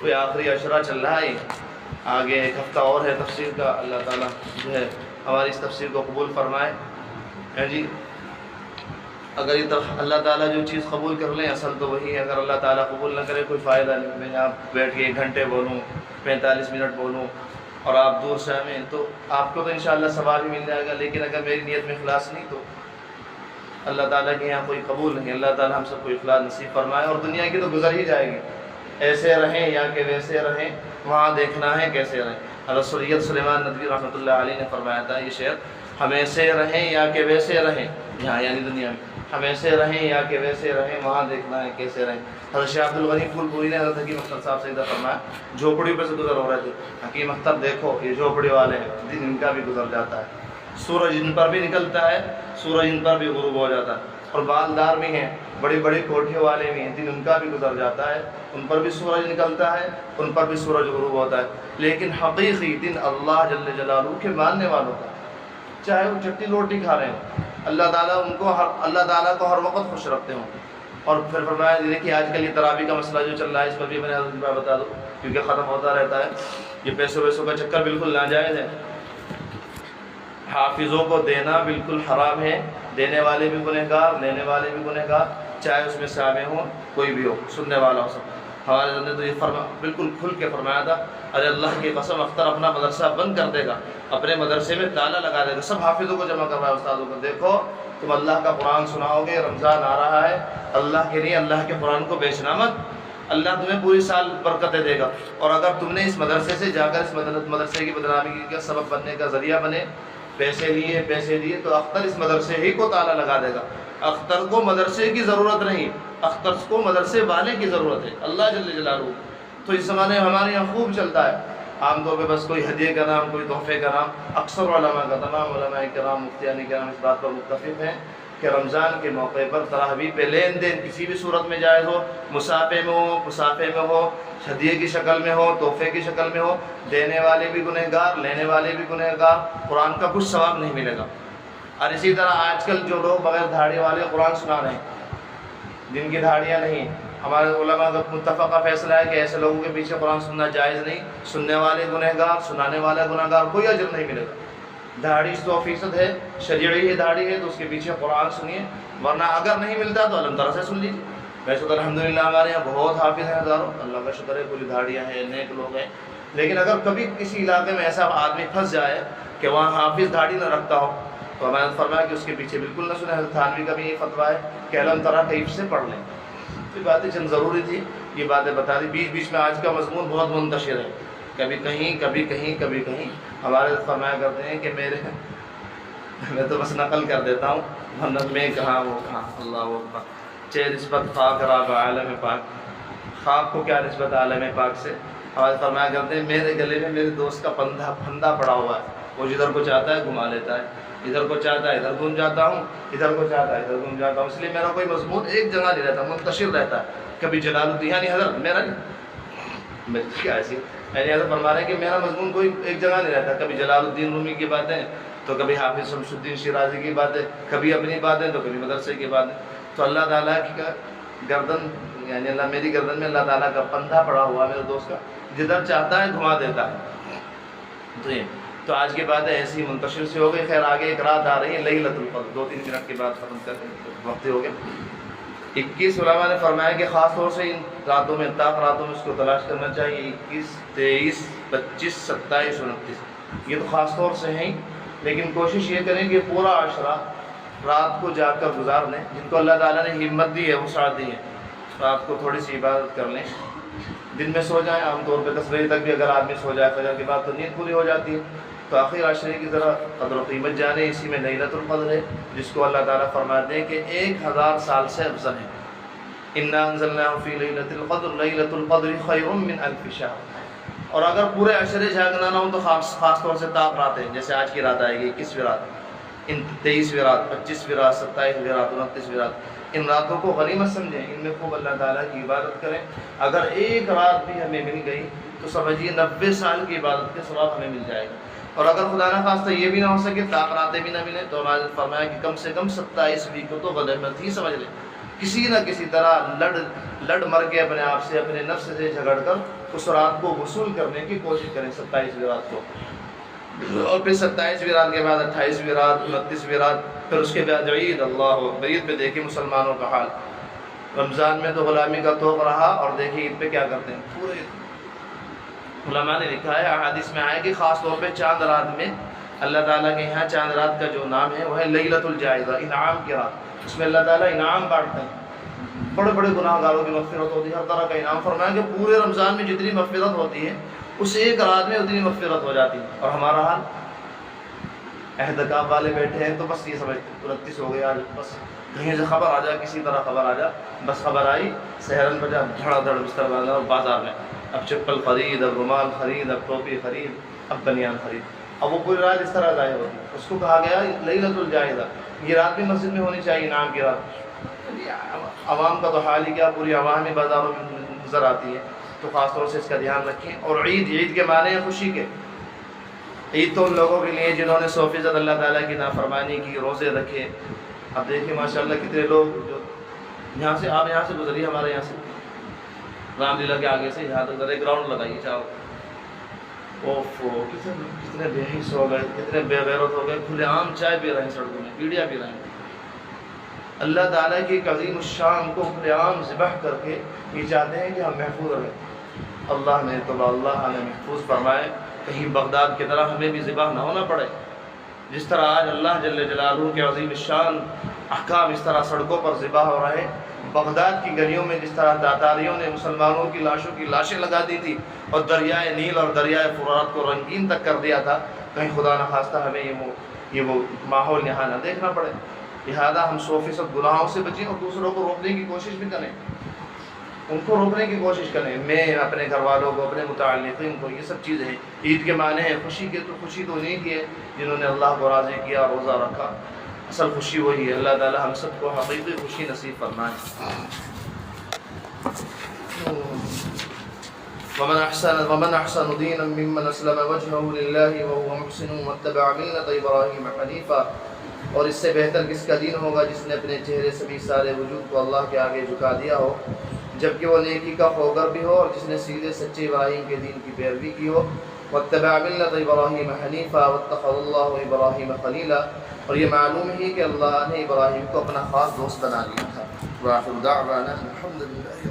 کوئی آخری عشرہ چل رہا ہے، آگے ایک ہفتہ اور ہے تفسیر کا۔ اللہ تعالیٰ جو ہے ہماری اس تفسیر کو قبول فرمائے۔ جی اگر یہ اللہ تعالیٰ جو چیز قبول کر لیں اصل تو وہی ہے، اگر اللہ تعالیٰ قبول نہ کرے کوئی فائدہ نہیں۔ میں یہاں بیٹھ کے 1 گھنٹے بولوں، 45 منٹ بولوں اور آپ دور سے آئیں تو آپ کو تو انشاءاللہ ثواب ہی مل جائے گا، لیکن اگر میری نیت میں اخلاص نہیں تو اللہ تعالیٰ کے یہاں کوئی قبول نہیں۔ اللہ تعالیٰ ہم سب کو اخلاص نصیب فرمائے۔ اور دنیا کی تو گزر ہی جائے گی، ایسے رہیں یا کہ ویسے رہیں، وہاں دیکھنا ہے کیسے رہیں۔ حضرت سید سلیمان ندوی رحمۃ اللہ علیہ نے فرمایا تھا یہ شعر، ہم ایسے رہیں یا کہ ویسے رہیں، یہاں یعنی دنیا میں ہم ایسے رہیں یا کہ ویسے رہیں، وہاں دیکھنا ہے کیسے رہیں۔ حضرت شیخ عبد الغنی پھول پوری نے حضرت حکیم اختر صاحب سے ادھر فرمایا، جھوپڑیوں پہ سے گزر ہو رہے تھے، حکیم اختر دیکھو یہ جھوپڑی والے ہیں، دن ان کا بھی گزر جاتا ہے، سورج ان پر بھی نکلتا ہے، سورج ان پر بھی غروب ہو جاتا ہے، اور بالدار بھی ہیں، بڑی بڑی کوٹھیوں والے بھی ہیں، دن ان کا بھی گزر جاتا ہے، ان پر بھی سورج نکلتا ہے، ان پر بھی سورج غروب ہوتا ہے، لیکن حقیقی دن اللہ جل جلالہ کے ماننے والوں کا، چاہے وہ چٹی روٹی کھا رہے ہوں، اللہ تعالیٰ اللہ تعالیٰ کو ہر وقت خوش رکھتے ہوں۔ اور پھر فرمایا دیکھیے آج کل یہ تراویح کا مسئلہ جو چل رہا ہے، اس پر بھی میں نے حضرت بتا دوں کیونکہ ختم ہوتا رہتا ہے، یہ پیسوں ویسوں کا چکر بالکل ناجائز ہے، حافظوں کو دینا بالکل حرام ہے، دینے والے بھی گنہگار، لینے والے بھی گنہگار، چاہے اس میں سامع ہوں کوئی بھی ہو، سننے والا ہو سب۔ ہمارے نے تو یہ بالکل کھل کے فرمایا تھا، ارے اللہ کی قسم اختر اپنا مدرسہ بند کر دے گا، اپنے مدرسے میں تالا لگا دے گا، سب حافظوں کو جمع کر رہا ہے استادوں کو، دیکھو تم اللہ کا قرآن سناؤ گے، رمضان آ رہا ہے، اللہ کے لیے اللہ کے قرآن کو بیچنا مت، اللہ تمہیں پوری سال برکتیں دے گا، اور اگر تم نے اس مدرسے سے جا کر اس مدرسے کی بدنامی کا سبب بننے کا ذریعہ بنے، پیسے لیے تو اختر اس مدرسے ہی کو تالا لگا دے گا۔ اختر کو مدرسے کی ضرورت نہیں، اختر کو مدرسے والے کی ضرورت ہے، اللہ جل جلالہ۔ تو اس زمانے میں ہمارے یہاں خوب چلتا ہے، عام طور پہ بس کوئی ہدیے کا نام، کوئی تحفے کا نام، اکثر علماء کا، تمام علماء کرام مفتیان کرام اس بات پر متفق ہیں کہ رمضان کے موقع پر تراویح پہ لین دین کسی بھی صورت میں جائز ہو، مسافے میں ہو، مسافے میں ہو، ہدیے کی شکل میں ہو، تحفے کی شکل میں ہو، دینے والے بھی گنہگار، لینے والے بھی گنہگار، قرآن کا کچھ ثواب نہیں ملے گا۔ اور اسی طرح آج کل جو لوگ بغیر دھاڑی والے قرآن سنا رہے ہیں، جن کی دھاڑیاں نہیں، ہمارے علماء کا متفقہ فیصلہ ہے کہ ایسے لوگوں کے پیچھے قرآن سننا جائز نہیں، سننے والے گنہگار، سنانے والا گنہگار، کوئی اجر نہیں ملے گا۔ دھاڑی 100% ہے، شرعی دھاڑی ہے تو اس کے پیچھے قرآن سنیے، ورنہ اگر نہیں ملتا تو الحمد للہ سے سن لیجیے۔ ویسے تو الحمدللہ ہمارے یہاں بہت حافظ ہیں، ہزاروں، اللہ کا شکر ہے، پوری دھاڑیاں ہیں، نیک لوگ ہیں، لیکن اگر کبھی کسی علاقے میں ایسا آدمی پھنس جائے کہ وہاں حافظ دھاڑی نہ رکھتا ہو تو ہمارے فرمایا کہ اس کے پیچھے بالکل نہ سنیں۔ حضرت تھانوی کا بھی یہ فتویٰ ہے کہ علم طرح کیف سے پڑھ لیں۔ یہ باتیں چند ضروری تھی، یہ باتیں بتا دی، بیچ بیچ میں آج کا مضمون بہت منتشر ہے، کبھی کہیں کبھی کہیں کبھی کہیں۔ ہمارے فرمایا کرتے ہیں کہ میں تو بس نقل کر دیتا ہوں، ورنہ میں کہاں وہ کہاں، اللہ اکبر۔ چہ نسبت خاک راب عالم پاک، خاک کو کیا نسبت عالم پاک سے؟ ہمارے فرمایا کرتے ہیں میرے گلے میں میرے دوست کا پھندا پڑا ہوا ہے، وہ جدھر کو چاہتا ہے گھما لیتا ہے، ادھر کو چاہتا ہے ادھر گھوم جاتا ہوں، ادھر کو چاہتا ہے ادھر گھوم جاتا ہوں، اس لیے میرا کوئی مضمون ایک جگہ نہیں رہتا، منتشر رہتا ہے۔ کبھی جلال الدین یعنی حضرت میرا نہیں، کیا ایسی یعنی حضرت فرما رہے ہیں کہ میرا مضمون کوئی ایک جگہ نہیں رہتا، کبھی جلال الدین رومی کی باتیں تو کبھی حافظ شمس الدین شیرازی کی باتیں، کبھی اپنی باتیں تو کبھی مدرسے کی باتیں۔ تو اللہ تعالیٰ کی گردن یعنی اللہ میری گردن میں اللہ تعالیٰ کا پندھا پڑا ہوا میرے دوست کا، جدھر چاہتا ہے گھما دیتا ہے۔ تو آج کی باتیں ایسی منتشر سے ہو گئی۔ خیر آگے ایک رات آ رہی ہے لیلۃ القدر، 2-3 منٹ کے بعد ختم کر کے وقت ہو گیا۔ 21 علماء نے فرمایا کہ خاص طور سے ان راتوں میں، طاق راتوں میں اس کو تلاش کرنا چاہیے، 21، 23، 25، 27، 29، یہ تو خاص طور سے ہیں، لیکن کوشش یہ کریں کہ پورا عشرہ رات کو جا کر گزار لیں، جن کو اللہ تعالیٰ نے ہمت دی ہے، وسعت دی ہے، رات کو تھوڑی سی عبادت کر لیں، دن میں سو جائیں، عام طور پہ 10 بجے تک بھی اگر آدمی سو جائے فجر کے بعد تو نیند پوری ہو جاتی ہے۔ تو آخر عشرے کی ذرا قدر و قیمت جانے، اسی میں لیلۃ القدر ہے، جس کو اللہ تعالیٰ فرماتے ہیں کہ 1000 سال سے افضل ہے۔ انا انزلناہ فی لیلۃ القدر، لیلۃ القدر خیر من الف شہر۔ اور اگر پورے عشرے جاگنا نہ ہو تو خاص طور سے طاق راتیں، جیسے آج کی رات آئے گی 21ویں رات، 23ویں رات، 25ویں رات، 27ویں رات، 29ویں رات، ان راتوں کو غنیمت سمجھیں، ان میں خوب اللہ تعالیٰ کی عبادت کریں۔ اگر ایک رات بھی ہمیں مل گئی تو سمجھیے 90 سال کی عبادت کے ثواب ہمیں مل جائے گا۔ اور اگر خدا نہ خواستہ یہ بھی نہ ہو سکے، طاق راتیں بھی نہ ملیں، تو ہمارے فرمایا کہ کم سے کم 27ویں کو تو غنیمت ہی سمجھ لیں، کسی نہ کسی طرح لڑ مر کے اپنے آپ سے، اپنے نفس سے جھگڑ کر اس رات کو وصول کرنے کی کوشش کریں 27ویں رات کو، اور پھر 27ویں رات کے بعد 28ویں رات، 29ویں رات، پھر اس کے بعد عید۔ اللہ اکبر! عید پہ دیکھیں مسلمانوں کا حال، رمضان میں تو غلامی کا توق رہا، اور دیکھیں عید پہ کیا کرتے ہیں۔ پورے علماء نے لکھا ہے، احادیث میں آئے کہ خاص طور پہ چاند رات میں اللہ تعالیٰ کے یہاں چاند رات کا جو نام ہے وہ ہے لیلۃ الجائزہ، انعام کی رات۔ اس میں اللہ تعالیٰ انعام بانٹتے ہیں، بڑے بڑے گناہ گاروں کی مغفرت ہوتی ہے، ہر طرح کا انعام۔ فرمایا کہ پورے رمضان میں جتنی مغفرت ہوتی ہے اس ایک رات میں اتنی مغفرت ہو جاتی ہے۔ اور ہمارا حال، احتکاب والے بیٹھے ہیں تو بس یہ سمجھتے 29 ہو گیا، بس کہیں سے خبر آ جائے، کسی طرح خبر آ جائے، بس خبر آئی، سحرن بجا، دھڑا دھڑ بستر باندھا اور بازار میں اب چپل خرید، اب رومال خرید، اب ٹوپی خرید، اب بنیان خرید۔ اب وہ پوری رات اس طرح ضائع ہوتی ہے۔ اس کو کہا گیا لیلۃ الجائزہ، یہ رات بھی مسجد میں ہونی چاہیے، انعام کی رات۔ عوام کا تو حال ہی کیا، پوری عوام ہی بازاروں میں نظر آتی ہے، تو خاص طور سے اس کا دھیان رکھیں۔ اور عید کے معنی ہیں خوشی کے۔ عید تو ان لوگوں کے لیے جنہوں نے 100% اللہ تعالیٰ کی نافرمانی کی، روزے رکھے۔ اب دیکھیں ماشاءاللہ کتنے لوگ جو یہاں سے، آپ یہاں سے گزریے، ہمارے یہاں سے رام لیلا کے آگے سے یہاں تک ذرا گراؤنڈ لگائیے چاہو، کتنے بے حس ہو گئے، کتنے بے غیرت ہو گئے، کھلے عام چائے پی رہے ہیں سڑکوں میں، بیڑیاں پی رہے ہیں۔ اللہ تعالیٰ کی ایک عظیم الشان کو کھلے عام ذبح کر کے یہ چاہتے ہیں کہ ہم محفوظ رہیں۔ اللہ نے ہمیں محفوظ فرمائے، کہیں بغداد کی طرح ہمیں بھی ذبح نہ ہونا پڑے۔ جس طرح آج اللہ جل جلالہ کے عظیم الشان احکام اس طرح سڑکوں پر ذبح ہو رہے ہیں، بغداد کی گلیوں میں جس طرح تاتاریوں نے مسلمانوں کی لاشوں کی لاشیں لگا دی تھی اور دریائے نیل اور دریائے فرات کو رنگین تک کر دیا تھا، کہیں خدا نخواستہ ہمیں یہ وہ ماحول یہاں نہ دیکھنا پڑے۔ لہذا ہم 100% گناہوں سے بچیں اور دوسروں کو روکنے کی کوشش بھی کریں، ان کو روکنے کی کوشش کریں، میں اپنے گھر والوں کو، اپنے متعلقین کو، یہ سب چیزیں ہیں۔ عید کے معنی ہیں خوشی کے، تو خوشی تو نہیں کی ہے جنہوں نے اللہ کو راضی کیا، روزہ رکھا، اصل خوشی وہی ہے۔ اللہ تعالی ہم سب کو حقیقی خوشی نصیب فرمائے۔ ومن احسن دینا ممن اسلم وجهه لله وهو محسن واتبع ملة ابراہیم حنیفا، اور اس سے بہتر کس کا دین ہوگا جس نے اپنے چہرے سے بھی سارے وجود کو اللہ کے آگے جھکا دیا ہو، جبکہ وہ نیکی کا خوگر بھی ہو، اور جس نے سیدھے سچے ابراہیم کے دین کی پیروی کی ہو۔ واتبع ملة ابراہیم حنیفا واتخذ اللہ ابراہیم خلیلا، اور یہ معلوم ہی کہ اللہ نے ابراہیم کو اپنا خاص دوست بنا لیا تھا۔ وآخر دعوانا الحمد للہ۔